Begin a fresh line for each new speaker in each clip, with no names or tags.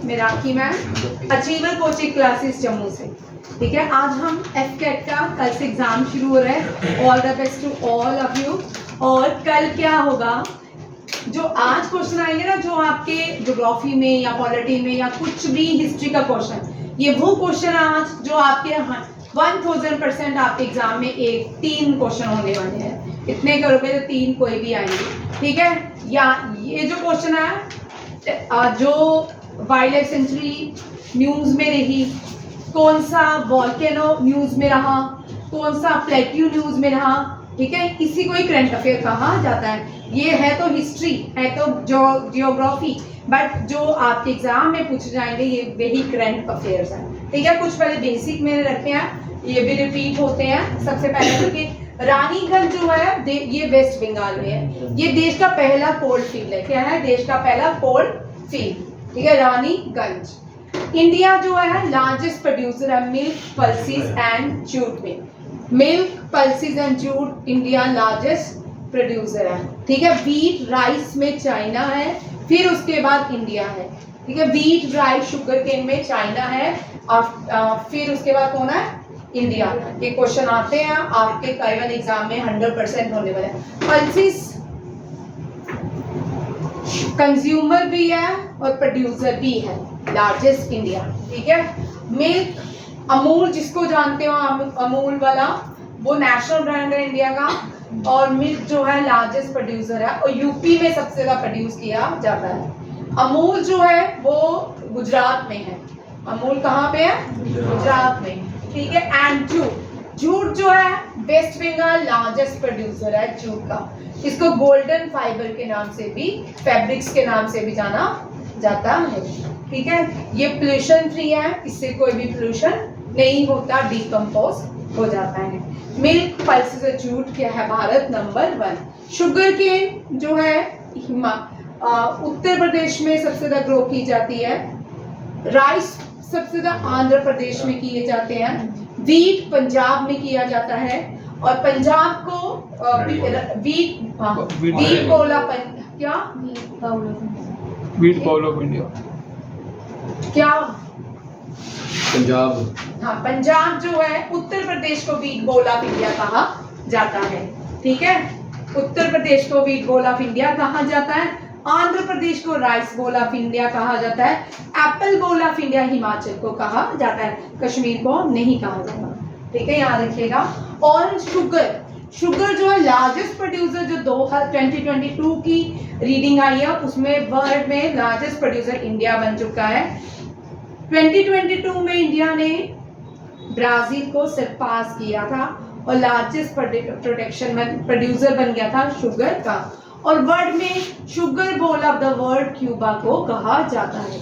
मैं Rakhi ma'am, achiever coaching classes Jammu से। ठीक है, आज हम एफकेट का कल से एग्जाम शुरू हो रहा है। All the best to all of you. और कल क्या होगा, जो आज क्वेश्चन आएंगे ना, जो आपके ज्योग्राफी में या पॉलिटी में या कुछ भी हिस्ट्री का क्वेश्चन, ये वो क्वेश्चन आज जो आपके 1000% आपके एग्जाम में 3 क्वेश्चन होने वाले हैं। इतने करोगे तो 3 कोई भी आएंगे। ठीक है, या ये जो क्वेश्चन है, जो वाइल्ड लाइफ सेंचुरी न्यूज में रही, कौन सा वॉल्केनो न्यूज में रहा, कौन सा प्लेट्यू न्यूज में रहा। ठीक है, इसी को ही करंट अफेयर कहा जाता है। ये है तो हिस्ट्री, है तो जियोग्राफी, बट जो आपके एग्जाम में पूछे जाएंगे ये वही करंट अफेयर्स हैं। ठीक है, कुछ पहले बेसिक मैंने रखे हैं, ये भी रिपीट होते हैं। सबसे पहले क्योंकि रानीगंज जो है ये वेस्ट बंगाल में है। ये देश का पहला कोल फील्ड है। क्या है? देश का पहला कोल फील्ड। ठीक है, रानीगंज। इंडिया जो है लार्जेस्ट प्रोड्यूसर है मिल्क, पल्सीज एंड जूट में। Milk, pulses and jute India largest producer है। ठीक है, वीट राइस में चाइना है, फिर उसके बाद इंडिया है। ठीक है, वीट राइस शुगर केन में चाइना है, और फिर उसके बाद कौन है? इंडिया। ये क्वेश्चन आते हैं आपके कई एग्जाम में 100% होने वाले हैं। पल्सीज कंज्यूमर भी है और प्रोड्यूसर भी है, लार्जेस्ट इंडिया। ठीक है, मिल्क अमूल, जिसको जानते हो अमूल वाला, वो नेशनल ब्रांड है इंडिया का। और मिल्क जो है लार्जेस्ट प्रोड्यूसर है और यूपी में सबसे ज्यादा प्रोड्यूस किया जाता है। अमूल जो है वो गुजरात में है। अमूल कहाँ पे है? गुजरात में। ठीक है, एंड जूट, जूट जो है वेस्ट बंगाल लार्जेस्ट प्रोड्यूसर है जूट का। इसको गोल्डन फाइबर के नाम से भी, फैब्रिक्स के नाम से भी जाना जाता है। ठीक है, ये पोल्यूशन फ्री है, इससे कोई भी पोल्यूशन नहीं होता, डिकम्पोज हो जाता है। मिल्क, पल्सेस और जूट क्या है? भारत नंबर 1। शुगर केन जो है उत्तर प्रदेश में सबसे ज्यादा ग्रो की जाती है। राइस सबसे ज्यादा आंध्र प्रदेश में किए जाते हैं। वीट पंजाब में किया जाता है, और पंजाब को वीट बोला क्या
वीट बाउल ऑफ इंडिया
क्या
पंजाब।
हाँ, पंजाब जो है उत्तर प्रदेश को वीट बोल ऑफ इंडिया कहा जाता है। ठीक है, उत्तर प्रदेश को वीट बोल ऑफ इंडिया कहा जाता है। आंध्र प्रदेश को राइस बोल ऑफ इंडिया कहा जाता है। एप्पल बोल ऑफ इंडिया हिमाचल को कहा जाता है, कश्मीर को नहीं कहा जाता। ठीक है, याद रखिएगा। और शुगर जो है लार्जेस्ट प्रोड्यूसर, जो 2022 की रीडिंग आई है उसमें वर्ल्ड में लार्जेस्ट प्रोड्यूसर इंडिया बन चुका है। 2022 में इंडिया ने ब्राजील को सरपास किया था और लार्जेस्ट प्रोड्यूसर बन गया था शुगर का। और वर्ल्ड में sugar bowl of the world Cuba को कहा जाता है।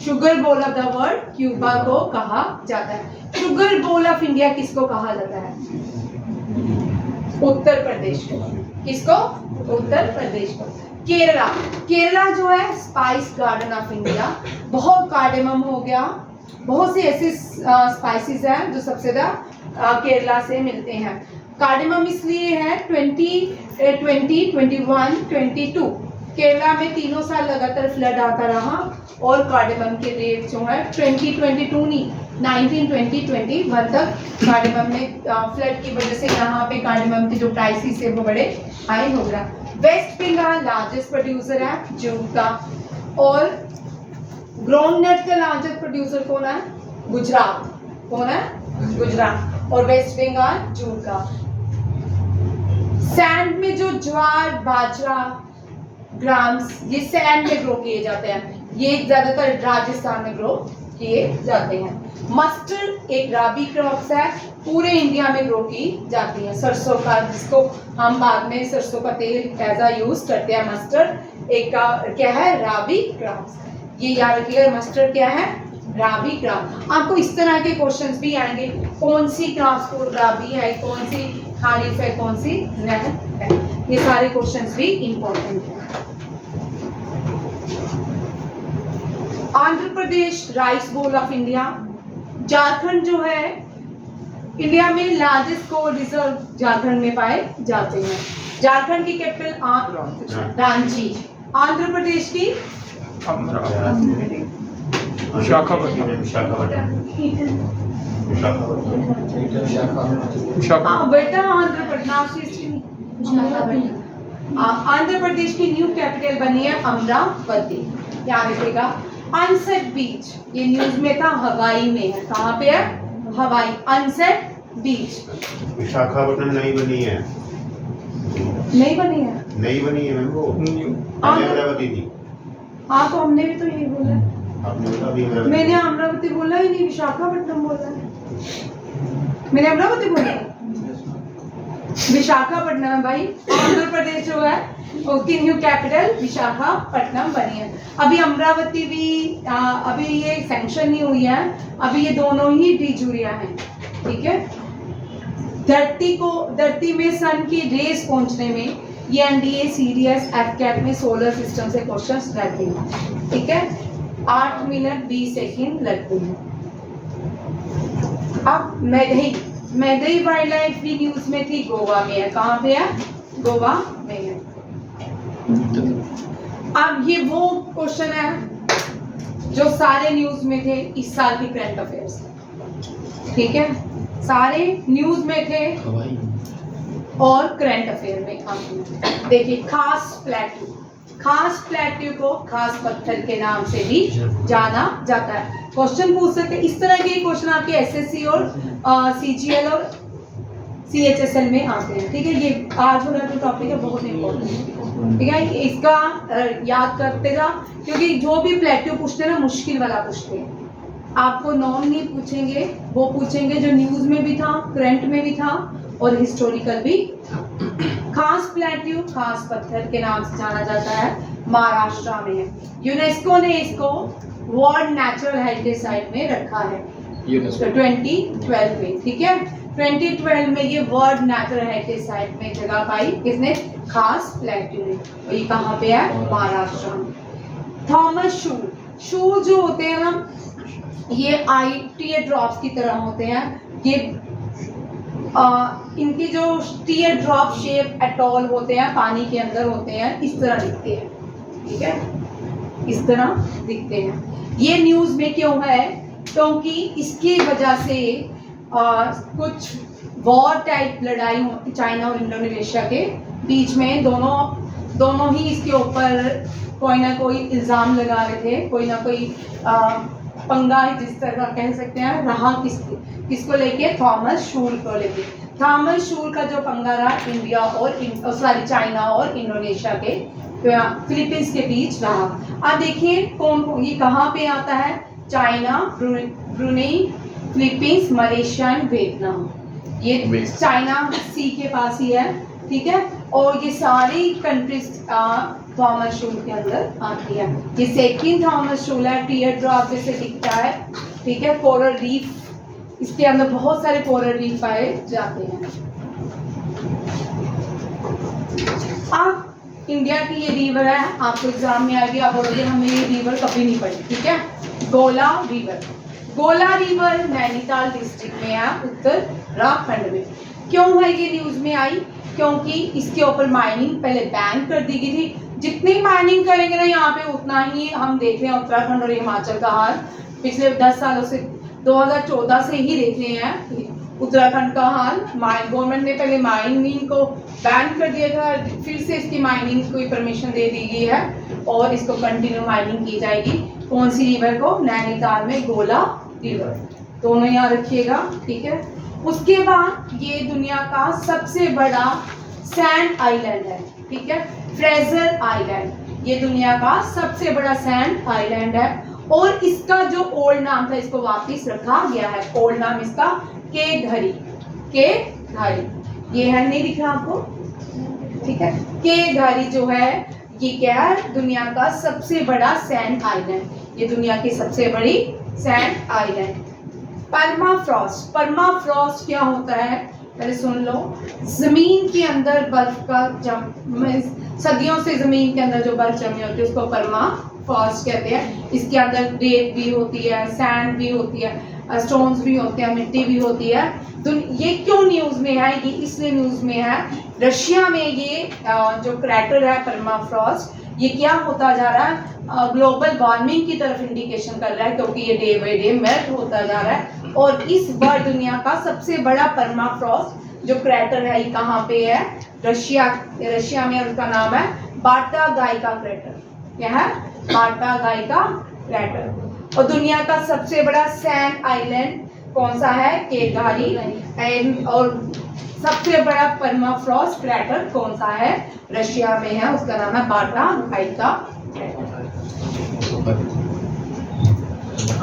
Sugar bowl of the world Cuba को कहा जाता है। शुगर बोल ऑफ इंडिया किसको कहा जाता है? उत्तर प्रदेश को। किसको? उत्तर प्रदेश को। केरला, केरला जो है स्पाइस गार्डन ऑफ इंडिया। बहुत कार्डेमम हो गया, बहुत से ऐसे स्पाइसेस हैं जो सबसे ज्यादा केरला से मिलते हैं। कार्डेमम इसलिए है 2020, 21, 22 केरला में 3 साल लगातार फ्लड आता रहा, और कार्डेमम के रेट जो है 2022 नहीं 19, 20, 21 तक कार्डेमम में फ्लड की वजह से यहाँ पे कार्डेमम के जो प्राइसेस है वो बड़े हाई हो गया। वेस्ट बंगाल लार्जेस्ट प्रोड्यूसर है जूट का, और ग्राउंडनट का लार्जेस्ट प्रोड्यूसर कौन है? गुजरात। कौन है? गुजरात। और वेस्ट बंगाल जूट का। सैंड में जो ज्वार, बाजरा, ग्राम्स, ये सैंड में ग्रो किए जाते हैं। ये ज्यादातर राजस्थान में ग्रो किए जाते हैं। मस्टर्ड एक राबी क्रॉप्स है, पूरे इंडिया में ग्रो की जाती है। सरसों का, जिसको हम बाद में सरसों का तेल एज अ यूज करते हैं। मस्टर्ड एक का क्या है? राबी क्रॉप्स। ये याद रखिएगा, मस्टर्ड क्या है? राबी क्रॉप। आपको इस तरह के क्वेश्चंस भी आएंगे, कौन सी क्रॉप्स को राबी है, कौन सी खारिफ है, कौन सी रहर है। ये सारे क्वेश्चंस भी इंपॉर्टेंट है। Andhra Pradesh rice bowl of India. Jharkhand जो है इंडिया में लार्जेस्ट कोल रिजर्व झारखंड में पाए जाते हैं। झारखंड की कैपिटल रांची। आंध्र प्रदेश की बेटा आंध्र प्रदेश की न्यू कैपिटल बनी है अमरावती। ध्यान रखिएगा। अनसेट बीच, ये न्यूज में था, हवाई में है। कहाँ पे है? हवाई। अनसेट बीच
विशाखापट्टनम नहीं बनी है,
नहीं बनी है,
नहीं बनी है मैम, वो अमरावती थी।
हाँ तो हमने भी तो यही बोला है।
आपने बोला अभी अमरावती।
मैंने अमरावती बोला ही नहीं, विशाखापट्टनम बोला है। मैंने अमरावती बोला है, विशाखापट्टनम है भाई। आंध्र प्रदेश जो है उसकी न्यू कैपिटल विशाखापट्टनम बनी है। अभी अमरावती भी अभी ये सैंक्शन नहीं हुई है, अभी ये दोनों ही डी जुरिया हैं। ठीक है। धरती में सन की रेस पहुंचने में ये एनडीए सीडीएस एफकैट में सोलर सिस्टम से क्वेश्चंस रहते हैं। ठीक है। 8 मिनट 20 सेकंड लगते हैं। अब मैदई वाइल्ड लाइफ भी न्यूज में थी, गोवा में है। कहाँ पे है? गोवा में है। अब ये वो क्वेश्चन है जो सारे न्यूज में थे इस साल की करंट अफेयर्स। ठीक है। सारे न्यूज में थे और करंट अफेयर में आते। देखिए, खास प्लेट्यू को खास पत्थर के नाम से भी जाना जाता है। क्वेश्चन पूछ सकते, इस तरह के क्वेश्चन आपके एसएससी और सीजीएल और सीएचएसएल में आते हैं। ठीक है। ये आज वाला जो टॉपिक है बहुत इंपॉर्टेंट है। ठीक है। इसका याद करते जा, क्योंकि जो भी प्लेट्यू पूछते हैं ना, मुश्किल वाला पूछते हैं। आपको नॉन नहीं पूछेंगे, वो पूछेंगे जो न्यूज में भी था, करंट में भी था और हिस्टोरिकल भी था। खास प्लेट्यू खास पत्थर के नाम से जाना जाता है, महाराष्ट्र में है। यूनेस्को ने इसको वर्ल्ड नेचुरल हेरिटेज साइट में रखा है 2012 में। ठीक है। 2012 में ये वर्ल्ड नेचुरल हेरिटेज साइट में जगह पाई किसने? खास प्लेट्यू ने। और ये कहाँ पे है? महाराष्ट्र में। थॉमस शूल जो होते हैं ना, ये टीयर ड्रॉप्स की तरह होते हैं। ये इनकी जो टीयर ड्रॉप शेप एटॉल होते हैं, पानी के अंदर होते हैं, इस तरह दिखते हैं। ठीक है। इस तरह दिखते हैं। ये न्यूज में क्यों है? क्योंकि इसकी वजह से कुछ वॉर टाइप लड़ाई होती चाइना और इंडोनेशिया के बीच में। दोनों ही इसके ऊपर कोई ना कोई इल्जाम लगा रहे थे, कोई ना कोई पंगा जिस तरह कह सकते हैं रहा किसको लेके? थॉमस शूल को लेके। थॉमस शूल का जो पंगा रहा इंडिया और चाइना और इंडोनेशिया के फिलीपींस के बीच रहा। अब देखिए कौन ये कहाँ पे आता है? China, Brunei, Philippines, Malaysia and Vietnam. ये चाइना सी के पास ही है। ठीक है। और ये सारी कंट्रीज थॉमस शूल के अंदर आती है। ये सेकंड थॉमस शूल है, टीयर ड्रॉप जैसे दिखता है। ठीक है। कोरल रीफ, इसके अंदर बहुत सारे कोरल रीफ पाए जाते हैं। अब इंडिया की ये रिवर है, आपको एग्जाम में आएगी, आप बोलोगे हमें ये रिवर कभी नहीं पड़ी। ठीक है। गोला रिवर नैनीताल डिस्ट्रिक्ट में है, उत्तराखंड में। क्यों है ये न्यूज में आई? क्योंकि इसके ऊपर माइनिंग पहले बैन कर दी गई थी। जितनी माइनिंग करेंगे ना यहाँ पे, उतना ही हम देख रहे हैं उत्तराखंड और हिमाचल का हाल पिछले 10 सालों से, 2014 से ही देख रहे हैं उत्तराखंड का हाल। गवर्नमेंट ने पहले माइनिंग को बैन कर दिया था, फिर से इसकी माइनिंग को परमिशन दे दी गई है और इसको कंटिन्यू माइनिंग की जाएगी। कौन सी रिवर को? नैनीताल में गोला रिवर। दोनों यहाँ रखिएगा। ठीक है। उसके बाद ये दुनिया का सबसे बड़ा सैंड आइलैंड है। ठीक है। फ्रेजर आइलैंड ये दुनिया का सबसे बड़ा सैंड आइलैंड है और इसका जो ओल्ड नाम था इसको वापस रखा गया है। ओल्ड नाम इसका के घरी। ये है, नहीं दिख रहा आपको? ठीक है। के घरी जो है ये क्या है? दुनिया का सबसे बड़ा सैंड आइलैंड। ये दुनिया की सबसे बड़ी सैंड आइलैंड। परमाफ्रॉस्ट क्या होता है? पहले सुन लो। जमीन के अंदर बर्फ का सदियों से जमीन के अंदर जो बर्फ जमी होती है उसको परमाफ्रॉस्ट कहते हैं। इसके अंदर रेत भी होती है, सैंड भी होती है, स्टोन्स भी होते हैं, मिट्टी भी होती है। तो ये क्यों न्यूज में है? ये इसलिए न्यूज में है, रशिया में ये जो क्रैटर है परमाफ्रॉस्ट, ये क्या होता जा रहा है, ग्लोबल वार्मिंग की तरफ इंडिकेशन कर रहा है, क्योंकि ये डे बाई डे मेल्ट होता जा रहा है। और इस बार दुनिया का सबसे बड़ा परमाफ्रॉस्ट जो क्रैटर है ये कहाँ पे है, रशिया में, उसका नाम है बाटा गाइका क्रैटर। क्या है, बाटा गाइका क्रैटर। और दुनिया का सबसे बड़ा सैंड आइलैंड कौन सा है, केगारी। और सबसे बड़ा परमाफ्रॉस्ट क्रैटर कौन सा है, रशिया में है, उसका नाम है बाटा गाइका क्रैटर।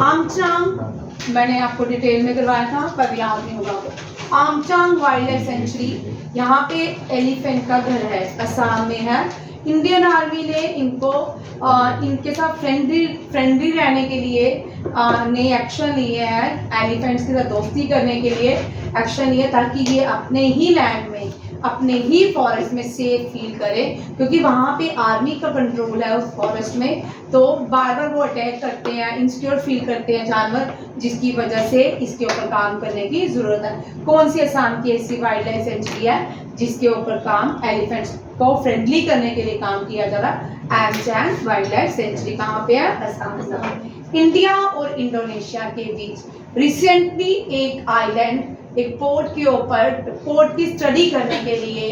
आमचांग मैंने आपको डिटेल में करवाया था, पर याद नहीं होगा तो। आमचांग वाइल्ड लाइफ सेंचुरी, यहाँ पे एलिफेंट का घर है, असम में है। इंडियन आर्मी ने इनको इनके साथ फ्रेंडली रहने के लिए ने एक्शन लिए हैं, एलिफेंट्स के साथ दोस्ती करने के लिए एक्शन लिए, ताकि ये अपने ही लैंड में, अपने ही फॉरेस्ट में सेफ फील करें, क्योंकि वहाँ पे आर्मी का कंट्रोल है उस फॉरेस्ट में। तो बार बार वो अटैक करते हैं, इनसिक्योर फील करते हैं जानवर, जिसकी वजह से इसके ऊपर काम करने की ज़रूरत है। कौन सी असम की ऐसी वाइल्ड लाइफ सेंचुरी है जिसके ऊपर काम एलिफेंट्स को फ्रेंडली करने के लिए काम किया जा रहा है, आमचांग वाइल्ड लाइफ सेंचुरी कहाँ पे है, असम। इंडिया और इंडोनेशिया के बीच रिसेंटली एक आइलैंड, एक पोर्ट के ऊपर, पोर्ट की स्टडी करने के लिए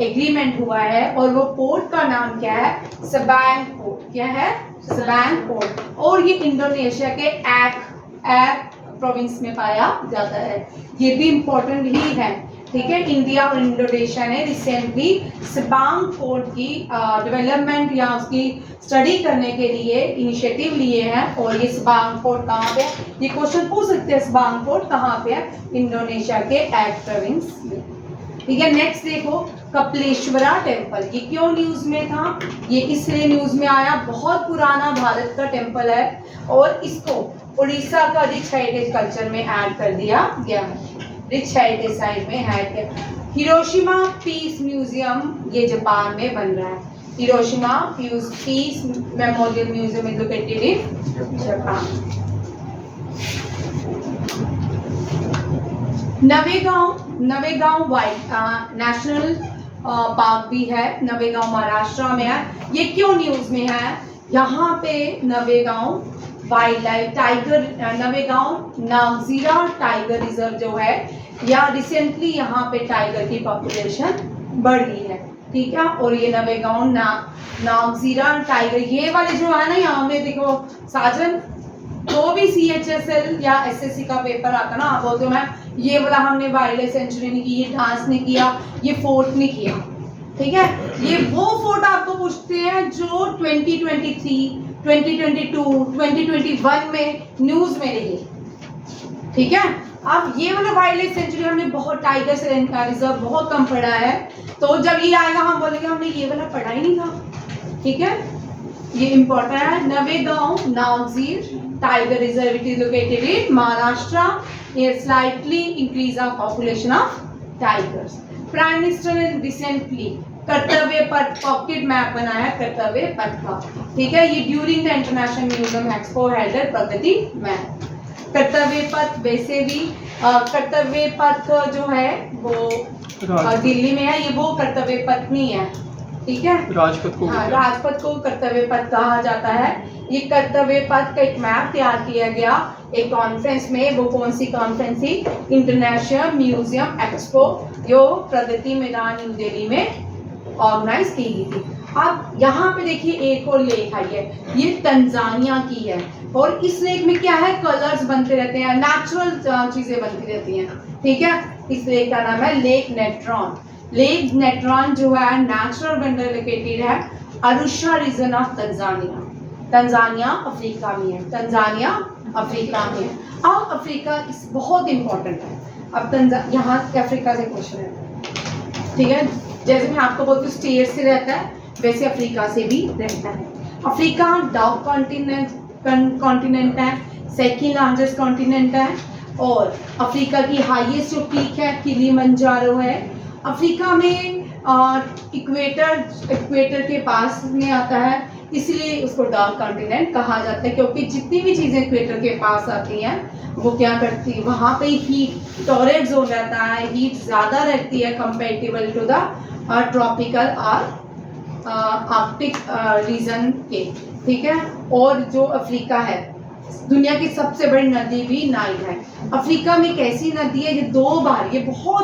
एग्रीमेंट हुआ है, और वो पोर्ट का नाम क्या है, सबांग पोर्ट। क्या है, सबांग पोर्ट। और ये इंडोनेशिया के एक्ट प्रोविंस में पाया जाता है। ये भी इम्पोर्टेंट ही है, ठीक है। इंडिया और इंडोनेशिया ने रिसेंटली सबांग पोर्ट की डेवलपमेंट या उसकी स्टडी करने के लिए इनिशिएटिव लिए हैं। और ये सबांग पोर्ट कहाँ पे है, ये क्वेश्चन पूछ सकते हैं, सबांग पोर्ट कहाँ पे है, इंडोनेशिया के एक्ट प्रोविंस में, ठीक है। नेक्स्ट देखो, कपिलेश्वरा टेम्पल, ये क्यों न्यूज में था, ये इसलिए न्यूज में आया, बहुत पुराना भारत का टेम्पल है, और इसको उड़ीसा का रिच हेरिटेज कल्चर में ऐड कर दिया गया है, रिच हेरिटेज साइट में ऐड किया। हिरोशिमा पीस म्यूजियम, ये जापान में बन रहा है। Hiroshima Peace Memorial Museum is located in Japan. Navegaon wild national park भी है, नवेगांव महाराष्ट्र में है। ये क्यों न्यूज में है, यहाँ पे Navegaon wild life tiger, Navegaon Nagzira tiger reserve जो है, या रिसेंटली यहाँ पे टाइगर की पॉपुलेशन बढ़ गई है, ठीक है। और ये नवेगांव नागजीरा टाइगर, ये वाले जो है ना, यहाँ में देखो साजन, तो भी CHSL या SSC का पेपर आता ना, आप बोलते हो मैं ये वाला हमने वाइल्ड लाइफ सेंचुरी ने की, ये डांस ने किया, ये फोर्ट ने किया, ठीक है। ये वो फोर्ट आपको पूछते हैं जो 2023, 2022, 2021 में न्यूज में रही, ठीक है। अब ये वाला वाइल्ड लाइफ सेंचुरी हमने बहुत, टाइगर से रिजर्व बहुत कम पढ़ा है, तो जब ये आएगा हम बोलेंगे हमने ये वाला पढ़ा ही नहीं था, ठीक है। ये इम्पोर्टेंट है। Navegaon Nagzira tiger reserve, it is located in Maharashtra, ये slightly increase of population of tigers. Prime minister ने recently Kartavya Path pocket map बनाया, कर्तव्य पथ का, ठीक है। ये during the international museum expo held at Pragati map. कर्तव्य पथ वैसे भी कर्तव्य पथ जो है वो दिल्ली में है, ये वो कर्तव्य पथ नहीं है, ठीक है।
राजपथ को,
हाँ, राजपथ को कर्तव्य पथ कहा जाता है। ये कर्तव्य पथ का एक मैप तैयार किया गया एक कॉन्फ्रेंस में, वो कौन सी कॉन्फ्रेंस थी, इंटरनेशनल म्यूजियम एक्सपो, जो प्रगति मैदान न्यू दिल्ली में ऑर्गेनाइज की गई थी। अब यहाँ पे देखिए एक और लेक आई है, ये तंजानिया की है, और इस लेक में क्या है, कलर्स बनते रहते हैं, नेचुरल चीजें बनती रहती हैं, ठीक है। इस लेक का नाम है लेक नेट्रॉन। लेक नेट्रॉन जो है नेचुरल वंडर लोकेटेड है Arusha region of Tanzania. Tanzania Africa में है, तंजानिया अफ्रीका में है। अब अफ्रीका इस बहुत इंपॉर्टेंट है। अब यहाँ अफ्रीका से क्वेश्चन है, ठीक है। जैसे मैं आपको बोलती हूँ स्टेट से रहता है, वैसे अफ्रीका से भी रहता है। अफ्रीका डार्क कॉन्टिनेंट है, सेकंड लार्जेस्ट कॉन्टिनेंट है, और अफ्रीका की हाईएस्ट जो पीक है किलिमंजारो है। अफ्रीका में इक्वेटर के पास में आता है, इसलिए उसको डार्क कॉन्टिनेंट कहा जाता है, क्योंकि जितनी भी चीज़ें इक्वेटर के पास आती हैं वो क्या करती है, वहाँ पे हीट टॉरेट जोन रहता है, हीट ज़्यादा रहती है कंपेरेटिवल टू द ट्रॉपिकल और आर्कटिक रीजन के, ठीक है। और जो अफ्रीका है, दुनिया की सबसे बड़ी नदी भी नाइल है। अफ्रीका में एक ऐसी नदी है, ये बहुत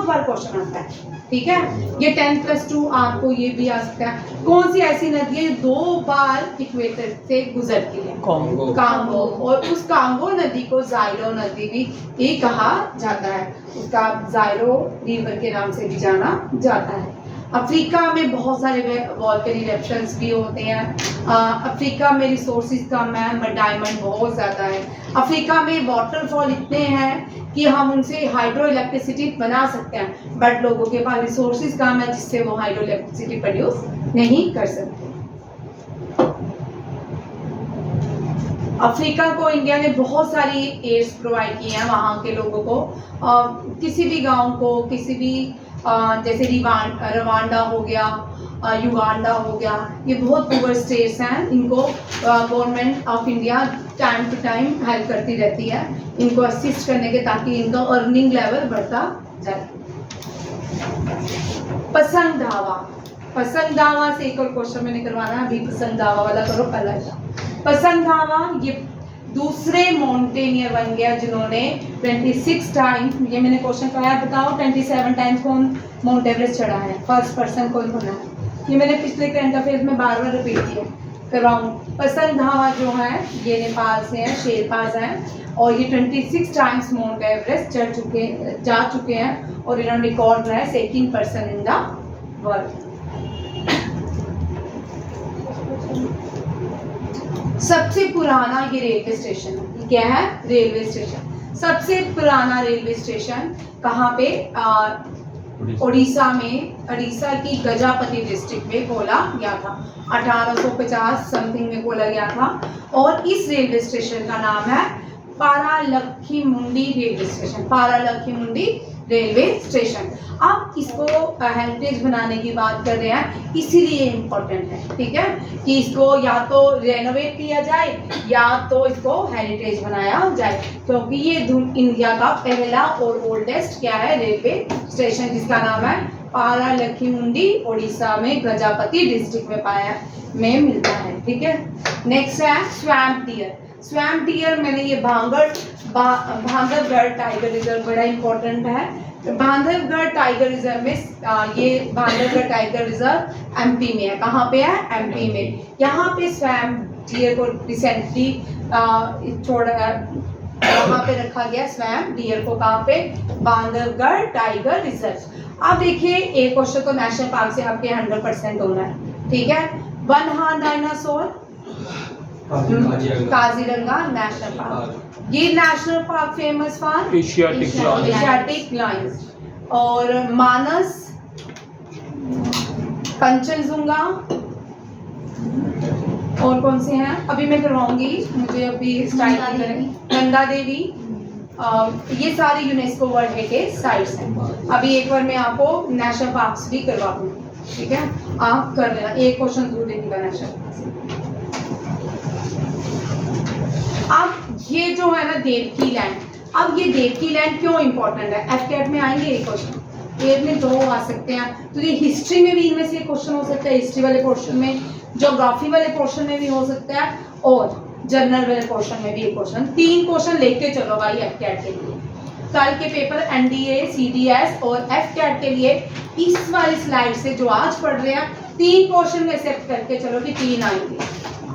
बार क्वेश्चन आता है, ठीक है। ये 10+2 आपको ये भी आ सकता है। कौन सी ऐसी नदी है जो 2 बार इक्वेटर से गुजरती है? कांगो। और उस कांगो नदी को जायरो नदी भी कहा जाता है, उसका जायरो रिवर के नाम से भी जाना जाता है। अफ्रीका में बहुत सारे वॉल्केनिक इरप्शंस भी होते हैं। अफ्रीका में रिसोर्सेज कम है, बट डायमंड बहुत ज़्यादा है। अफ्रीका में वाटरफॉल इतने हैं कि हम उनसे हाइड्रो इलेक्ट्रिसिटी बना सकते हैं, बट लोगों के पास रिसोर्सेज कम है जिससे वो हाइड्रो इलेक्ट्रिसिटी प्रोड्यूस नहीं कर सकते। अफ्रीका को इंडिया ने बहुत सारी एड्स प्रोवाइड की हैं वहाँ के लोगों को। किसी भी गांव को, किसी भी जैसे रवांडा हो गया, युगांडा हो गया, ये बहुत पुअर स्टेट्स हैं, इनको government of India time to time help करती रहती है इनको असिस्ट करने के, ताकि इनका अर्निंग लेवल बढ़ता जाए। पसंग धावा से एक और क्वेश्चन मैंने करवाना है, अभी पसंग धावा वाला करो पहला। पसंग धावा ये दूसरे माउंटेनियर बन गया जिन्होंने 26 टाइम, ये मैंने क्वेश्चन कराया, बताओ 27 टाइम्स कौन माउंट एवरेस्ट चढ़ा है? फर्स्ट पर्सन कौन बना है? ये मैंने पिछले करंट अफेयर्स में बार रिपीट किया करवाऊँ। पसंग धावा जो है ये नेपाल से हैं, शेरपाज हैं, और ये 26 टाइम्स माउंट एवरेस्ट जा चुके हैं, और इन्होंने रिकॉर्ड बनाया 2nd person in the world. सबसे पुराना ये रेलवे स्टेशन है, क्या है? Railway station. सबसे पुराना रेलवे स्टेशन कहाँ पे? उड़ीसा में, उड़ीसा की गजापति डिस्ट्रिक्ट में खोला गया था, 1850 समथिंग में खोला गया था। और इस रेलवे स्टेशन का नाम है Paralakhemundi railway station. Paralakhemundi railway station. अब इसको हेरिटेज बनाने की बात कर रहे हैं, इसीलिए इम्पोर्टेंट है, ठीक है, कि इसको या तो रेनोवेट किया जाए या तो इसको हेरिटेज बनाया जाए, क्योंकि ये इंडिया का पहला और ओल्डेस्ट क्या है? रेलवे स्टेशन, जिसका नाम है पारालखीमुंडी, उड़ीसा में गजापति डिस्ट्रिक्ट में मिलता है, ठीक है। नेक्स्ट है स्वैम्प डियर। स्वैम्प डियर मैंने ये बांधवगढ़ टाइगर रिजर्व बड़ा इंपॉर्टेंट है। बांधवगढ़ टाइगर रिजर्व में ये बांधवगढ़ टाइगर रिजर्व एमपी में है। कहाँ पे है? एमपी में। यहाँ पे स्वैम्प डियर को रिसेंटली वहाँ पे रखा गया स्वैम्प डियर को। कहाँ पे? Bandhavgarh tiger reserve. अब देखिए एक क्वेश्चन तो नेशनल पार्क से आपके 100% होना है, ठीक है। One horn dinosaur, Kaziranga national park. ये national park famous for Asiatic lions. और मानस, कंचनजुंगा, और कौन से हैं अभी मैं करवाऊंगी, मुझे अभी स्टाइल गंगा देवी। ये सारे यूनेस्को वर्ल्ड हेरिटेज साइट्स हैं। अभी एक बार मैं आपको नेशनल पार्क्स भी करवा दूंगी, ठीक है, आप कर लेना, एक क्वेश्चन जरूर देखिएगा नेशनल पार्क। अब ये जो है ना देवकी लैंड, अब ये देवकी लैंड क्यों इंपॉर्टेंट है? एफकेट में आएंगे एक क्वेश्चन, एक में 2 आ सकते हैं, तो ये हिस्ट्री में भी इनमें से क्वेश्चन हो सकता है, हिस्ट्री वाले पोर्शन में, ज्योग्राफी वाले पोर्शन में भी हो सकता है, और जनरल वाले पोर्शन में भी एक क्वेश्चन। 3 क्वेश्चन लेके चलो भाई एफकेट के लिए। कल के पेपर एनडीए, सीडीएस और एफकेट के लिए इस वाली स्लाइड से जो आज पढ़ रहे हैं 3 क्वेश्चन में एक्सेप्ट करके चलो कि 3 आएंगे,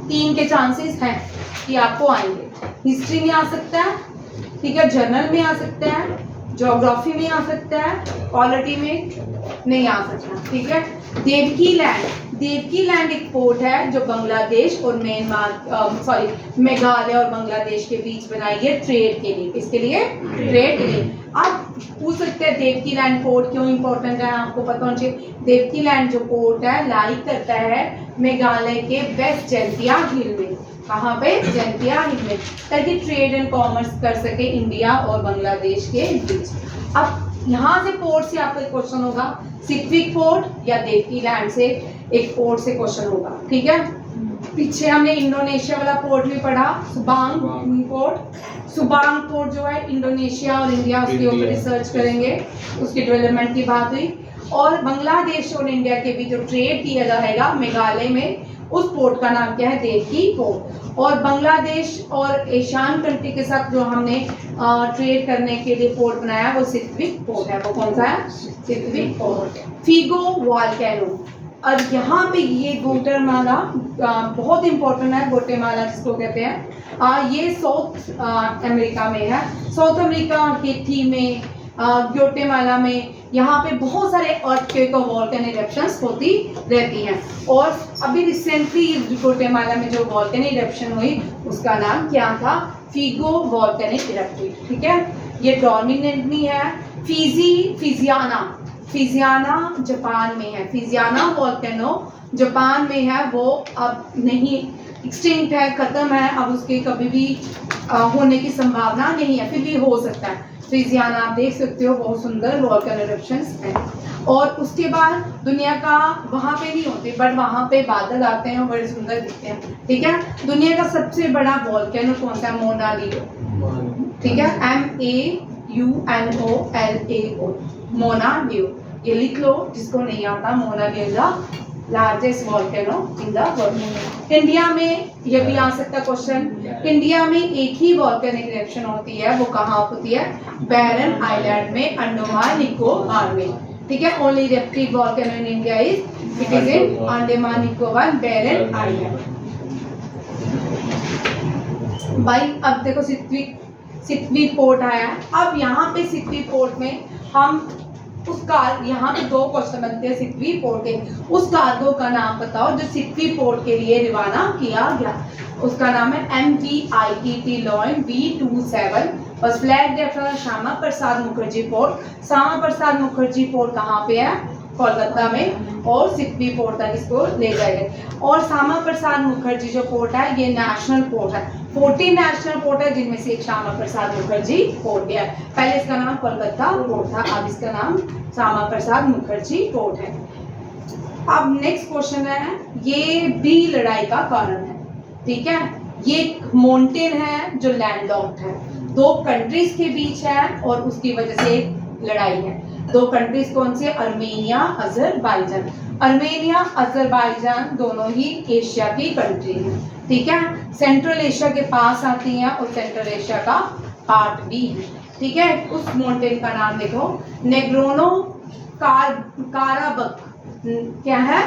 3 के चांसेस हैं कि आपको आएंगे। हिस्ट्री में आ सकता है, ठीक है, जनरल में आ सकता है, ज्योग्राफी में आ सकता है, पॉलिटी में नहीं आ सकता, ठीक है। देवकी लैंड एक पोर्ट है जो बांग्लादेश और मेघालय और बांग्लादेश के बीच बनाई है ट्रेड के लिए। किसके लिए? ट्रेड के लिए। अब पूछ सकते हैं देवकी लैंड पोर्ट क्यों इंपॉर्टेंट है, आपको पता होना चाहिए। देवकी लैंड जो पोर्ट है लाई करता है मेघालय के वेस्ट जैंतिया हिल में। कहाँ पे? जैंतिया हिल में, ताकि ट्रेड एंड कॉमर्स कर सके इंडिया और बांग्लादेश के बीच। अब यहाँ से पोर्ट से आपका क्वेश्चन होगा, सिक्विक पोर्ट या देवकी लैंड से एक पोर्ट से क्वेश्चन होगा, ठीक है। पीछे हमने इंडोनेशिया वाला पोर्ट भी पढ़ा, सुबांग पोर्ट। सुबांग पोर्ट जो है इंडोनेशिया और इंडिया, उसके ऊपर रिसर्च करेंगे, उसकी डेवलपमेंट की बात हुई। और बांग्लादेश और इंडिया के बीच जो ट्रेड किया जाएगा मेघालय में, उस पोर्ट का नाम क्या है? देवकी पोर्ट। और बांग्लादेश और एशियन कंट्री के साथ जो हमने ट्रेड करने के लिए पोर्ट बनाया वो सितविक पोर्ट है। वो कौन सा है? सितविक पोर्ट। फिगो वॉल्केनो, और यहाँ पे ये ग्वाटेमाला बहुत इंपॉर्टेंट है। ग्वाटेमाला जिसको कहते हैं, ये साउथ अमेरिका में है। साउथ अमेरिका के थी में ग्वाटेमाला में यहाँ पे बहुत सारे अर्थक्वेक और वोल्केनिक इरप्शंस होती रहती हैं। और अभी रिसेंटली ग्वाटेमाला में जो वोल्केनिक इरप्शन हुई उसका नाम क्या था? Figo volcanic eruption. ठीक है, ये डोमिनेंटली है। फिजियाना जापान में है। फिजियाना वोल्केनो जापान में है। वो अब नहीं, एक्सटिंक्ट है, खत्म है, अब उसके कभी भी होने की संभावना नहीं है, फिर भी हो सकता है। फिजियाना आप देख सकते हो, बहुत सुंदर वोल्केनो इरप्शंस हैं। और उसके बाद दुनिया का वहाँ पे नहीं होते, बट वहाँ पे बादल आते हैं, बड़े सुंदर दिखते हैं। ठीक है, दुनिया का सबसे बड़ा वोल्केनो कौन सा है? मोना लियो। ठीक है, MAUNOLAO, मोना लियो, ये लिख लो जिसको नहीं आता। Mona Loa largest volcano in the world. India में ये भी आ सकता क्वेश्चन, इंडिया में एक ही वोल्केनिक इरप्शन होती है, वो कहाँ होती है? बैरन आइलैंड में, अंडमान निकोबार में। ठीक है, only eruptive volcano in India it is in Andaman Nicobar Barren Island. भाई अब देखो सितवी पोर्ट आया है। अब यहाँ पे सितवी पोर्ट में हम यहाँ पे 2 क्वेश्चन बनते हैं सितवी पोर्ट के। उस कार्गो का नाम बताओ जो सितवी पोर्ट के लिए रवाना किया गया। उसका नाम है MVITT लॉयन V27 और flag after Shyama Prasad Mukherjee port. Shyama Prasad Mukherjee port कहाँ पे है? कोलकाता में, और सितवी पोर्ट तक इसको ले जाएंगे। और श्यामा प्रसाद मुखर्जी जो पोर्ट है ये नेशनल पोर्ट है। 14 नेशनल पोर्ट है जिनमें से एक श्यामा प्रसाद मुखर्जी पोर्ट है। पहले इसका नाम कोलकाता पोर्ट था, अब इसका नाम श्यामा प्रसाद मुखर्जी पोर्ट है। अब नेक्स्ट क्वेश्चन है, ये भी लड़ाई का कारण है। ठीक है, ये माउंटेन है जो लैंडलॉक्ड है, 2 कंट्रीज के बीच है और उसकी वजह से लड़ाई है। 2 कंट्रीज कौन से? Armenia, Azerbaijan. अर्मेनिया, अजरबैजान दोनों ही एशिया की कंट्री हैं। ठीक है, सेंट्रल एशिया के पास आती हैं और सेंट्रल एशिया का पार्ट भी है। ठीक है, उस माउंटेन का नाम देखो, नेग्रोनो काराबक। क्या है?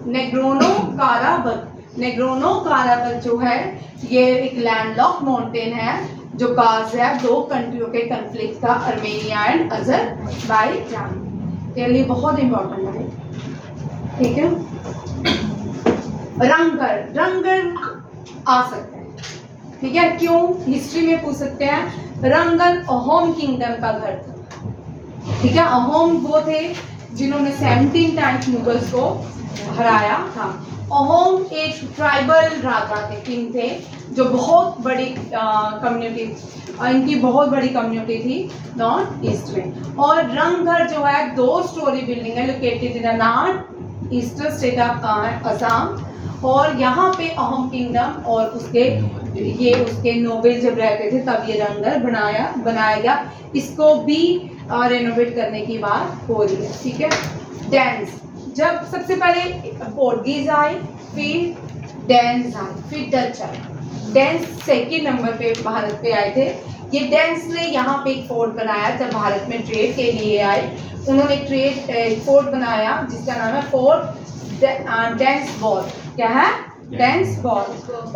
नेग्रोनो काराबक। नेग्रोनो काराबक जो है ये एक लैंडलॉक माउंटेन है जो काज है 2 कंट्रियों के कन्फ्लिक्ट का, अर्मेनिया एंड अजरबैजान। के लिए बहुत इंपॉर्टेंट है। ठीक है, रंगगढ़ आ सकते हैं। ठीक है, क्यों? हिस्ट्री में पूछ सकते हैं। रंगगढ़ अहोम किंगडम का घर था। ठीक है, अहोम वो थे जिन्होंने 17 टाइम्स मुगल्स को हराया था। अहोम एक ट्राइबल राजा थे, किंग थे, जो बहुत बड़ी कम्युनिटी, इनकी बहुत बड़ी कम्युनिटी थी नॉर्थ ईस्ट में। और रंगगढ़ जो है 2 स्टोरी बिल्डिंग है, located in north eastern state of Assam. और यहाँ पे अहोम किंगडम और उसके नोबेल जब रहते थे तब ये रंगगढ़ बनाया गया। इसको भी रेनोवेट करने की बात हो रही है। ठीक है, डेंस, जब सबसे पहले पोर्टुगीज आए, फिर डेंस आए, फिर डच आए। डेंस 2nd नंबर पे भारत पे आए थे। ये डेंस ने यहाँ पे एक फोर्ट बनाया जब भारत में ट्रेड के लिए आए। उन्होंने एक फोर्ट बनाया जिसका नाम है फोर्ट डेंस वॉल। क्या है? Dense wall.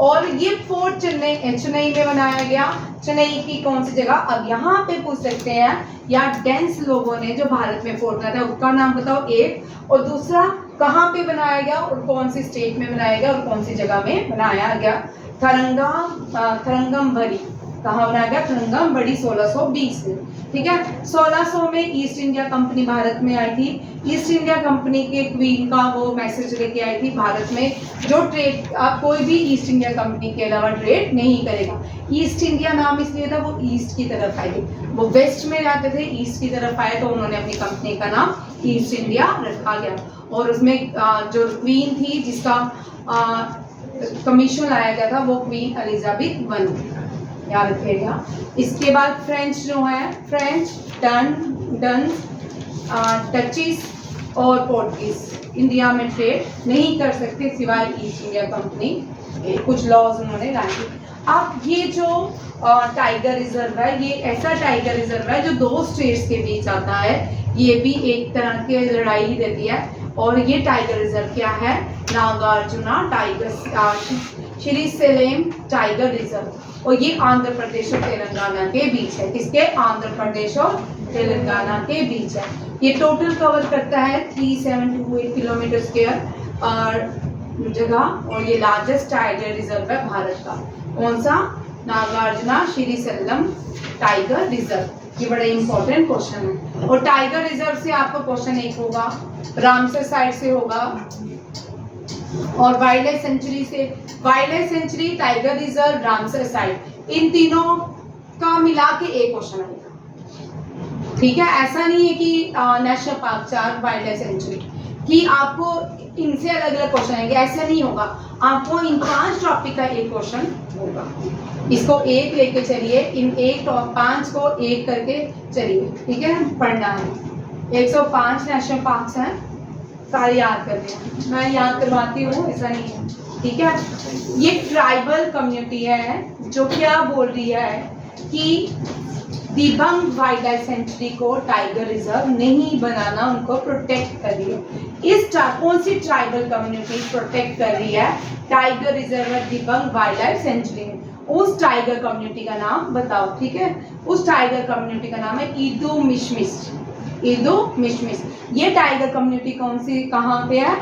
और ये फोर्ट चेन्नई में बनाया गया। चेन्नई की कौन सी जगह? अब यहाँ पे पूछ सकते हैं, या डेंस लोगों ने जो भारत में फोर्ट बनाया था उसका नाम बताओ एक, और दूसरा कहाँ पे बनाया गया और कौन सी स्टेट में बनाया गया और कौन सी जगह में बनाया गया? थरंगमबड़ी। कहाँ बनाया गया? थरंगमबड़ी 1620 में। ठीक है, 1600 में ईस्ट इंडिया कंपनी भारत में आई थी। ईस्ट इंडिया कंपनी के क्वीन का वो मैसेज लेके आई थी भारत में, जो ट्रेड आप कोई भी ईस्ट इंडिया कंपनी के अलावा ट्रेड नहीं करेगा। ईस्ट इंडिया नाम इसलिए था वो ईस्ट की तरफ आए थे, वो वेस्ट में जाते थे, ईस्ट की तरफ आए तो उन्होंने अपनी कंपनी का नाम ईस्ट इंडिया रखा गया। और उसमें जो क्वीन थी जिसका कमीशन लाया गया था वो क्वीन एलिजाबेथ 1, याद रखिएगा। इसके बाद फ्रेंच जो है, फ्रेंच डचेस और पोर्टुगीज इंडिया में ट्रेड नहीं कर सकते सिवाय ईस्ट इंडिया कंपनी, कुछ लॉज उन्होंने लाए। अब ये जो टाइगर रिजर्व है, ये ऐसा टाइगर रिजर्व है जो 2 स्टेट्स के बीच आता है, ये भी एक तरह की लड़ाई ही देती है। और ये टाइगर रिजर्व क्या है? Nagarjuna tiger Srisailam tiger reserve, और ये आंध्र प्रदेश और तेलंगाना के बीच है। किसके? आंध्र प्रदेश और तेलंगाना के बीच है। ये टोटल कवर करता है 3728 किलोमीटर स्क्वायर और जगह, और ये लार्जेस्ट टाइगर रिजर्व है भारत का। कौन सा? Nagarjuna Srisailam tiger reserve. ये बड़ा इंपॉर्टेंट क्वेश्चन है। और टाइगर रिजर्व से आपको क्वेश्चन एक होगा, रामसर साइड से होगा, और वाइल्ड लाइफ सेंचुरी से, wild life sanctuary, tiger reserve, Ramsar site, इन तीनों का मिला के एक क्वेश्चन आएगा। ठीक है, ऐसा नहीं है कि national park 4 wild life century कि आपको इनसे अलग अलग क्वेश्चन आएंगे, ऐसा नहीं होगा। आपको इन 5 टॉपिक का एक क्वेश्चन होगा, इसको एक लेके चलिए, इन 5 को एक करके चलिए। ठीक है, पढ़ना है। 105 नेशनल पार्क्स हैं, सारे याद कर लें, मैं याद करवाती हूँ, ऐसा नहीं है। ठीक है, ये ट्राइबल कम्युनिटी है जो क्या बोल रही है कि दिबांग वाइल्ड लाइफ सेंचुरी को टाइगर रिजर्व नहीं बनाना, उनको प्रोटेक्ट कर रही है। इस कौन सी ट्राइबल कम्युनिटी प्रोटेक्ट कर रही है tiger reserve Dibang wild life century में? उस टाइगर कम्युनिटी का नाम बताओ। ठीक है, उस टाइगर कम्युनिटी का नाम है इदू मिशमिश। इदू मिशमिश। ये टाइगर कम्युनिटी कौन सी, कहाँ पे है?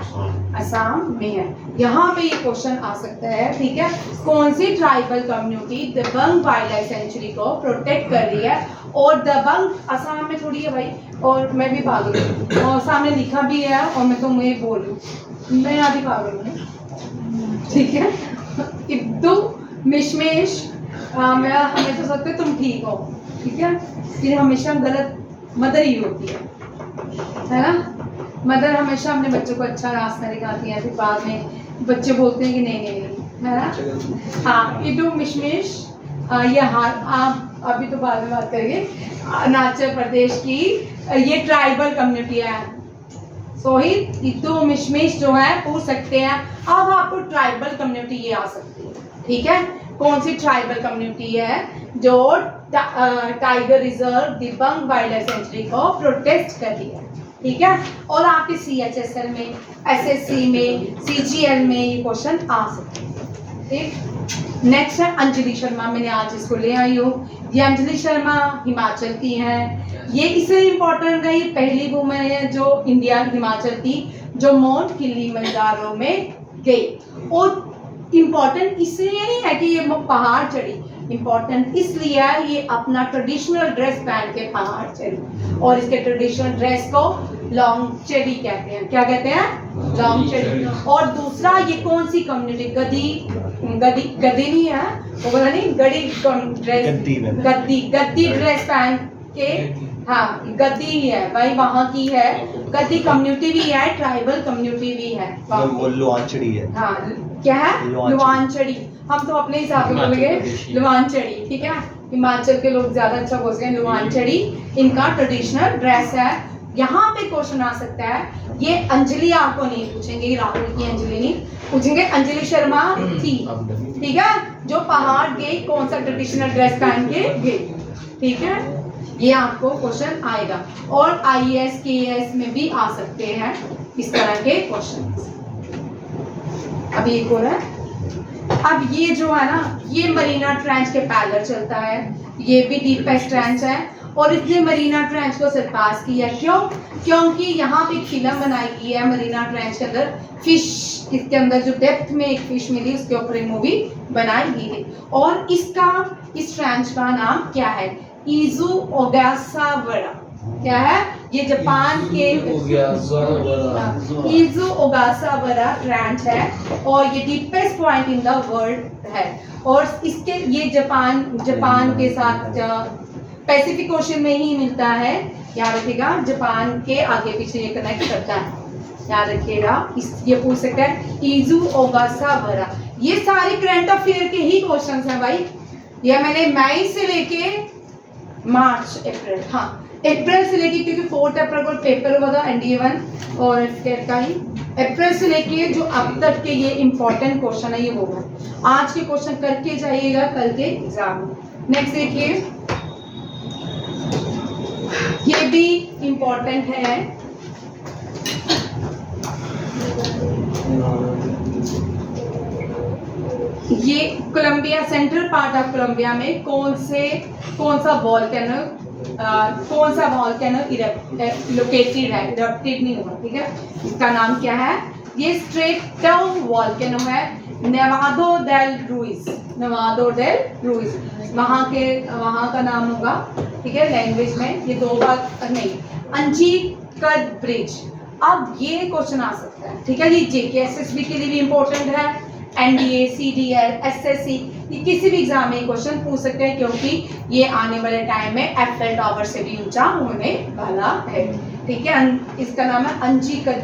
असम में है। यहाँ पे ये क्वेश्चन आ सकता है। ठीक है, कौन सी tribal community Dibang wild life sanctuary को प्रोटेक्ट कर रही है? और दिबांग असम में थोड़ी है भाई, और मैं भी पागल हूँ, और सामने लिखा भी है, और मैं तो मुझे बोल रही हूँ, मैं यहाँ भी पागल हूँ। ठीक है, इदू मिशमिश, मैं हमेशा सोचती हूँ तुम ठीक हो। ठीक है, फिर हमेशा गलत मदर ही होती है ना? मदर हमेशा अपने बच्चों को अच्छा रास्ता दिखाती है, फिर बाद में बच्चे बोलते हैं कि नहीं नहीं नहीं, है ना? हाँ, इदू मिशमिश, ये आप अभी तो बाद में बात करेंगे। अरुणाचल प्रदेश की ये ट्राइबल कम्युनिटी है। सोहित, इदू मिशमिश जो है पूछ सकते हैं। अब आपको ट्राइबल कम्युनिटी ये आ सकती है। ठीक है, कौन सी ट्राइबल कम्युनिटी है जो tiger reserve Dibang wild life sanctuary को प्रोटेक्ट कर रही है? ठीक है, और आपके CHSL में, SSC में, CGL में ये क्वेश्चन आ सकते हैं। ठीक, नेक्स्ट है अंजलि शर्मा। मैंने आज इसको ले आई हूँ। ये अंजलि शर्मा हिमाचल की हैं। ये इसलिए इम्पोर्टेंट है, ये पहली वुमेन है जो इंडिया हिमाचल की जो माउंट किलिमंजारो में गई। और इम्पोर्टेंट इसलिए नहीं है कि ये पहाड़ चढ़ी, इम्पोर्टेंट इसलिए है ये अपना ट्रेडिशनल ड्रेस पहन के पहाड़ चढ़ी, और इसके ट्रेडिशनल ड्रेस को लॉन्ग चेडी कहते हैं। क्या कहते हैं? लॉन्ग चेडी। और दूसरा, ये कौन सी कम्युनिटी? गद्दी नहीं है वो, बोला नहीं, गद्दी ड्रेस पहन के, हाँ गद्दी ही है भाई, वहाँ की है। गद्दी कम्युनिटी भी है, ट्राइबल कम्युनिटी भी है।
लुवांचड़ी है।
हाँ, क्या है? लुवांचड़ी। हम तो अपने हिसाब से बोलेंगे लुवांचड़ी। ठीक है, हिमाचल के लोग ज्यादा अच्छा बोलते हैं लुवांचड़ी, इनका ट्रेडिशनल ड्रेस है। यहाँ पे क्वेश्चन आ सकता है, ये अंजलि आपको नहीं पूछेंगे, राहुल की अंजलि नहीं पूछेंगे, अंजलि शर्मा थी। ठीक है, जो पहाड़ गई, कौन सा ट्रेडिशनल ड्रेस पहन के गई। ठीक है, ये आपको क्वेश्चन आएगा। और IAS KAS में भी आ सकते हैं इस तरह के क्वेश्चन। अभी एक और है। अब ये जो है ना, ये मरीना ट्रेंच के पैरेलल चलता है, ये भी डीपेस्ट ट्रेंच है, और इसने मरीना ट्रेंच को सरपास किया। क्यों? क्योंकि यहाँ पे फिल्म बनाई गई है मरीना ट्रेंच के अंदर, फिश, इसके अंदर जो डेप्थ में एक फिश मिली, उसके ऊपर एक मूवी बनाई गई है। और इस ट्रेंच का नाम क्या है? इजू ओगासावारा। क्या है? ये जापान के इजू ओगासावारा ट्रेंच है, और ये deepest point in the world है। और इसके ये जापान के साथ पैसिफिक ओशन में ही मिलता है। याद रखिएगा, जापान के आगे पीछे ये कनेक्ट करता है, याद रखिएगा। ये पूछ सकता है इजू ओगासावारा। ये सारे करंट अफेयर के ही क्वेश्चंस हैं भाई। ये मैंने मई से लेके मार्च अप्रैल, हाँ अप्रैल से लेके, क्योंकि 4 अप्रैल को पेपर हुआ था NDA-1 और FCAT का ही, अप्रैल से लेके जो अब तक के ये इंपॉर्टेंट क्वेश्चन है ये होगा। आज के क्वेश्चन करके जाइएगा कल के एग्जाम में। नेक्स्ट देखिए, ये भी इंपॉर्टेंट है। ये Colombia, central part of Colombia में कौन सा वॉल्केनो लोकेटेड है, इरप्टेड नहीं हुआ, ठीक है। इसका नाम क्या है? ये स्ट्रेटो वॉल्केनो है, नेवाडो डेल रुइज, वहाँ का नाम होगा, ठीक है, लैंग्वेज में। ये 2 बार नहीं, अंजीकद ब्रिज। अब ये क्वेश्चन आ सकता है, ठीक है, ये JK SSB के लिए भी इंपॉर्टेंट है, NDA, CDL, SSC, ये किसी भी एग्जाम में क्वेश्चन पूछ सकते हैं, क्योंकि ये आने वाले टाइम में एफएल टावर से भी ऊंचा होने वाला है, ठीक है। इसका नाम है अंजीकद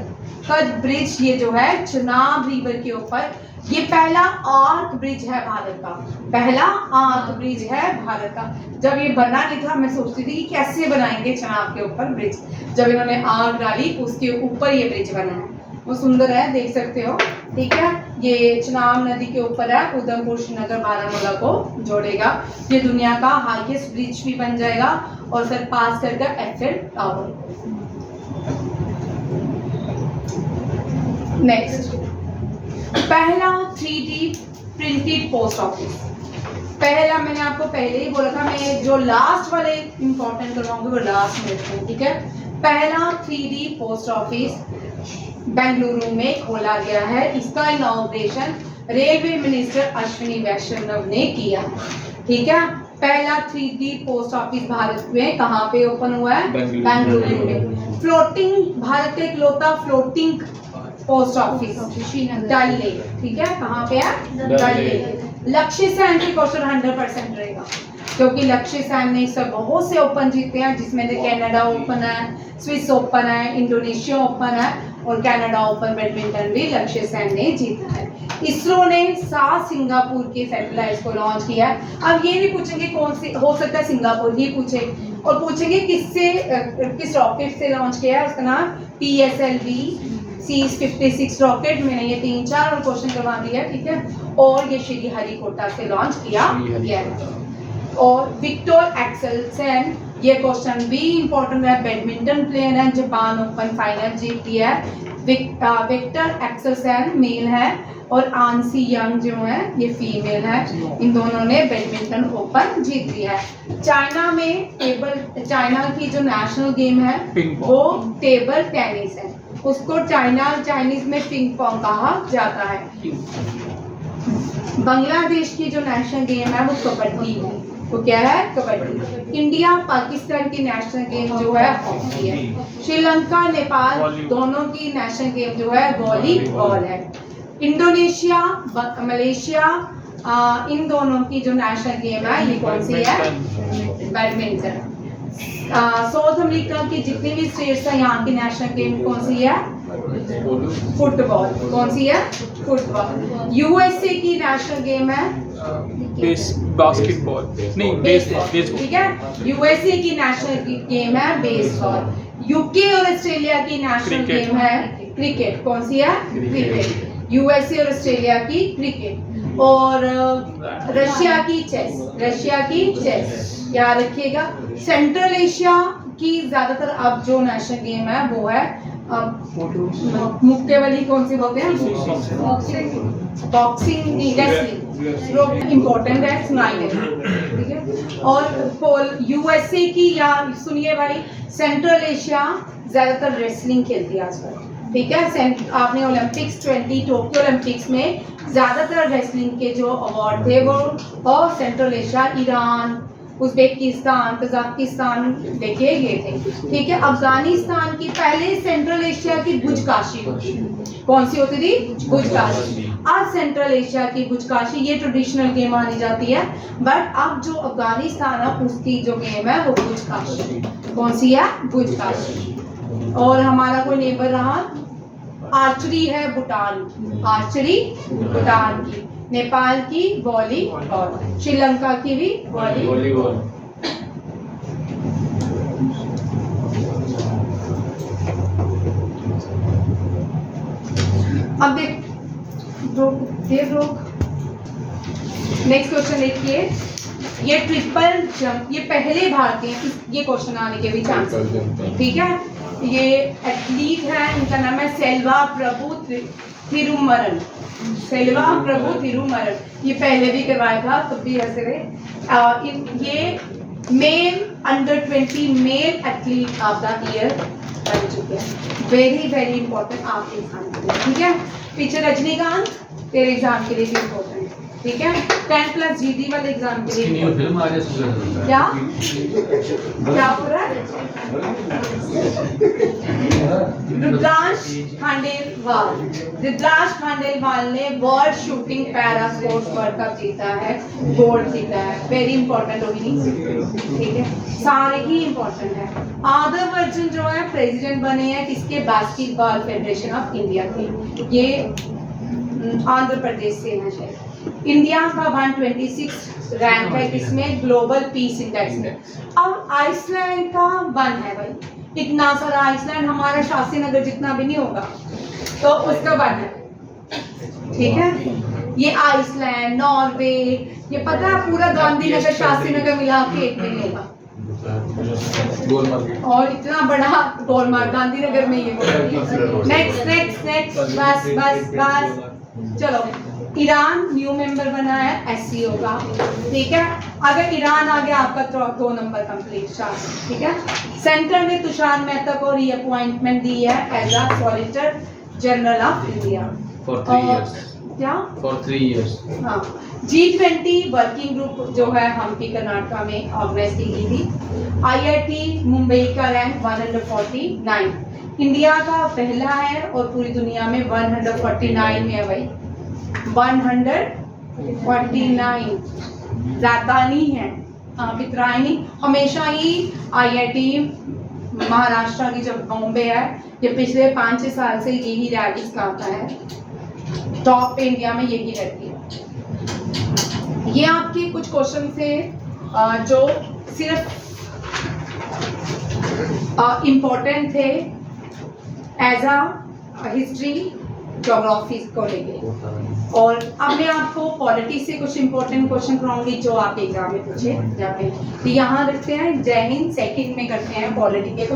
ब्रिज। ये जो है चेनाब रिवर के ऊपर, ये पहला आर्क ब्रिज है भारत का, पहला आर्क ब्रिज है भारत का। जब ये बना नहीं था, मैं सोचती थी कि कैसे बनाएंगे चेनाब के ऊपर ब्रिज, जब इन्होंने आर्क डाली उसके ऊपर ये ब्रिज बना है, वो सुंदर है, देख सकते हो, ठीक है। ये चेनाब नदी के ऊपर है, उधमपुर, श्रीनगर, बारामूला को जोड़ेगा। ये दुनिया का हाईएस्ट ब्रिज भी बन जाएगा और फिर पास करेगा एफएल टावर। नेक्स्ट, पहला 3D प्रिंटेड पोस्ट ऑफिस। पहला, मैंने आपको पहले ही बोला था, मैं जो लास्ट वाले इंपॉर्टेंट करवाऊंगी वो लास्ट में, ठीक है। पहला 3D पोस्ट ऑफिस बेंगलुरु में खोला गया है। इसका इनॉग्रेशन रेलवे मिनिस्टर अश्विनी वैष्णव ने किया, ठीक है। पहला 3D पोस्ट ऑफिस भारत में कहाँ पे ओपन हुआ है? बेंगलुरु में। फ्लोटिंग, भारत का इकलौता फ्लोटिंग पोस्ट ऑफिस डल लेक, ठीक है, कहाँ पे है? डल लेक। लक्ष्य सेन के क्वेश्चन 100% रहेगा, क्योंकि लक्ष्य सेन ने सब बहुत से ओपन जीते हैं, जिसमें से कनाडा ओपन है, स्विस ओपन है, इंडोनेशिया ओपन है और कनाडा ओपन बैडमिंटन भी लक्ष्य सेन ने जीता है। इसरो ने 7 सिंगापुर के सैटेलाइट को लॉन्च किया है। अब ये नहीं पूछेंगे कौन सी, हो सकता है सिंगापुर ही पूछे, और पूछेंगे किस रॉकेट से लॉन्च किया है, उसका नाम PSLV C56 रॉकेट। मैंने ये 3-4 और क्वेश्चन करवा दिया, ठीक है। और ये श्रीहरिकोटा से लॉन्च किया गया है। और विक्टर एक्सेलसेन, ये क्वेश्चन भी इंपॉर्टेंट है, बैडमिंटन प्लेयर है, जापान ओपन फाइनल जीत लिया है। विक्टर एक्सेलसेन मेल है और आंसी यंग जो है ये फीमेल है। इन दोनों ने बैडमिंटन ओपन जीत लिया है। चाइना में चाइना की जो नेशनल गेम है वो टेबल टेनिस है, उसको चाइनीज में पिंग पोंग कहा जाता है। बांग्लादेश की जो नेशनल गेम है वो कबड्डी है, वो क्या है? कबड्डी। इंडिया पाकिस्तान की नेशनल गेम जो है हॉकी है। श्रीलंका नेपाल दोनों की नेशनल गेम जो है वॉलीबॉल है। इंडोनेशिया मलेशिया इन दोनों की जो नेशनल गेम है ये कौन सी है? बैडमिंटन। साउथ अमेरिका की जितनी भी स्टेट्स है यहाँ की नेशनल गेम कौन सी है? फुटबॉल। कौन सी है? फुटबॉल। यूएसए की नेशनल गेम है
बास्केटबॉल, नहीं बेसबॉल,
ठीक है। यूएसए की नेशनल गेम है बेसबॉल। यूके और ऑस्ट्रेलिया की नेशनल गेम है क्रिकेट। कौन सी है? क्रिकेट। यूएसए और ऑस्ट्रेलिया की क्रिकेट। और रशिया की चेस, रशिया की चेस याद रखिएगा। सेंट्रल एशिया की ज्यादातर अब जो नेशनल गेम है वो है मुक्के वाली, कौन सी बोलते हैं? बॉक्सिंग, रेसलिंग इंपॉर्टेंट है, सुनाइए, ठीक है। और यूएसए की, या सुनिए भाई, सेंट्रल एशिया ज्यादातर रेसलिंग खेलती है आजकल, ठीक है। आपने ओलंपिक्स 20 टोक्यो ओलंपिक्स में ज्यादातर रेसलिंग के जो अवार्ड थे वो और central Asia, Iran, Uzbekistan, Kazakhstan देखे गए थे, ठीक है। अफगानिस्तान की पहले सेंट्रल एशिया की बुजकाशी होती थी। कौन सी होती थी? बुजकाशी। आज सेंट्रल एशिया की बुजकाशी, ये ट्रेडिशनल गेम मानी जाती है, बट अब जो अफगानिस्तान है उसकी जो गेम है वो बुजकाशी। कौन सी है? बुजकाशी। और हमारा कोई नेबर रहा आर्चरी है भूटान, आर्चरी भूटान की। नेपाल की वॉलीबॉल, श्रीलंका की भी वॉलीबॉल। अब देख नेक्स्ट क्वेश्चन देखिए, ये ट्रिपल जंप, ये पहले भारतीय हैं, ये क्वेश्चन आने के भी चांसेस हैं, ठीक है। ये एथलीट है, इनका नाम है सेल्वा प्रभु थिरुमरन, सेल्वा प्रभु थिरुमरन। ये पहले भी करवाया था, तब भी ऐसे रहे। ये male under 20 male athlete of the year बन चुके हैं। वेरी वेरी इंपॉर्टेंट आपके एग्जाम के लिए, ठीक है। पीछे रजनीकांत तेरे एग्जाम के लिए भी इम्पोर्टेंट, ठीक है। 10+ जीडी वाले एग्जाम के लिए
फिल्म आ रही
क्या क्या हो रहा है? रुद्रांश खांडेलवाल, रुद्रांश खांडेलवाल ने world shooting para sports world cup जीता है, गोल्ड जीता है। वेरी इंपॉर्टेंट होगी, ठीक है, सारे ही इंपॉर्टेंट है। आदव अर्जुन जो है प्रेसिडेंट बने हैं किसके? बास्केटबॉल फेडरेशन ऑफ इंडिया के, ये आंध्र प्रदेश से है शायद। इंडिया का 126 रैंक है किसमें? ग्लोबल पीस इंडेक्स में। अब आइसलैंड का 1 है भाई, इतना सारा आइसलैंड हमारा शास्त्री नगर जितना भी नहीं होगा, तो उसका 1 है, ठीक है। ये आइसलैंड, नॉर्वे, ये पता है पूरा गांधीनगर शास्त्री नगर मिला के एक में होगा, और इतना बड़ा गोलमार्ग गांधीनगर में ये। नेक्स्ट नेक्स्ट नेक्स्ट, बस बस बस, चलो। ईरान न्यू मेंबर बना है SCO का, ठीक है। अगर ईरान आ गया आपका तो 2 नंबर कंप्लीट, ठीक है। सेंटर ने तुषार मेहता को रीअपॉइंटमेंट दी है as a solicitor general of India
for 3 years.
क्या?
For 3 years.
हाँ, G20 वर्किंग ग्रुप जो है हम्पी कर्नाटका में ऑर्गेनाइज की गई थी। IIT मुंबई का रैंक 149, इंडिया का पहला है और पूरी दुनिया में 149 में है भाई, 149 ज्यादा नहीं है, इतना ही नहीं। हमेशा ही IIT महाराष्ट्र की जब बॉम्बे है, ये पिछले 5-6 साल से यही रैंकिंग का आता है, टॉप इंडिया में यही रहती है। ये आपके कुछ क्वेश्चन थे जो सिर्फ इम्पोर्टेंट थे एज अ हिस्ट्री ज्योग्राफी को लेके। और अब मैं आपको पॉलिटी से कुछ इंपॉर्टेंट क्वेश्चन कराऊंगी जो आपके एग्जाम में पूछे जाते हैं। तो यहाँ रखते हैं, जय हिंद। सेकंड में करते हैं पॉलिटी के कुछ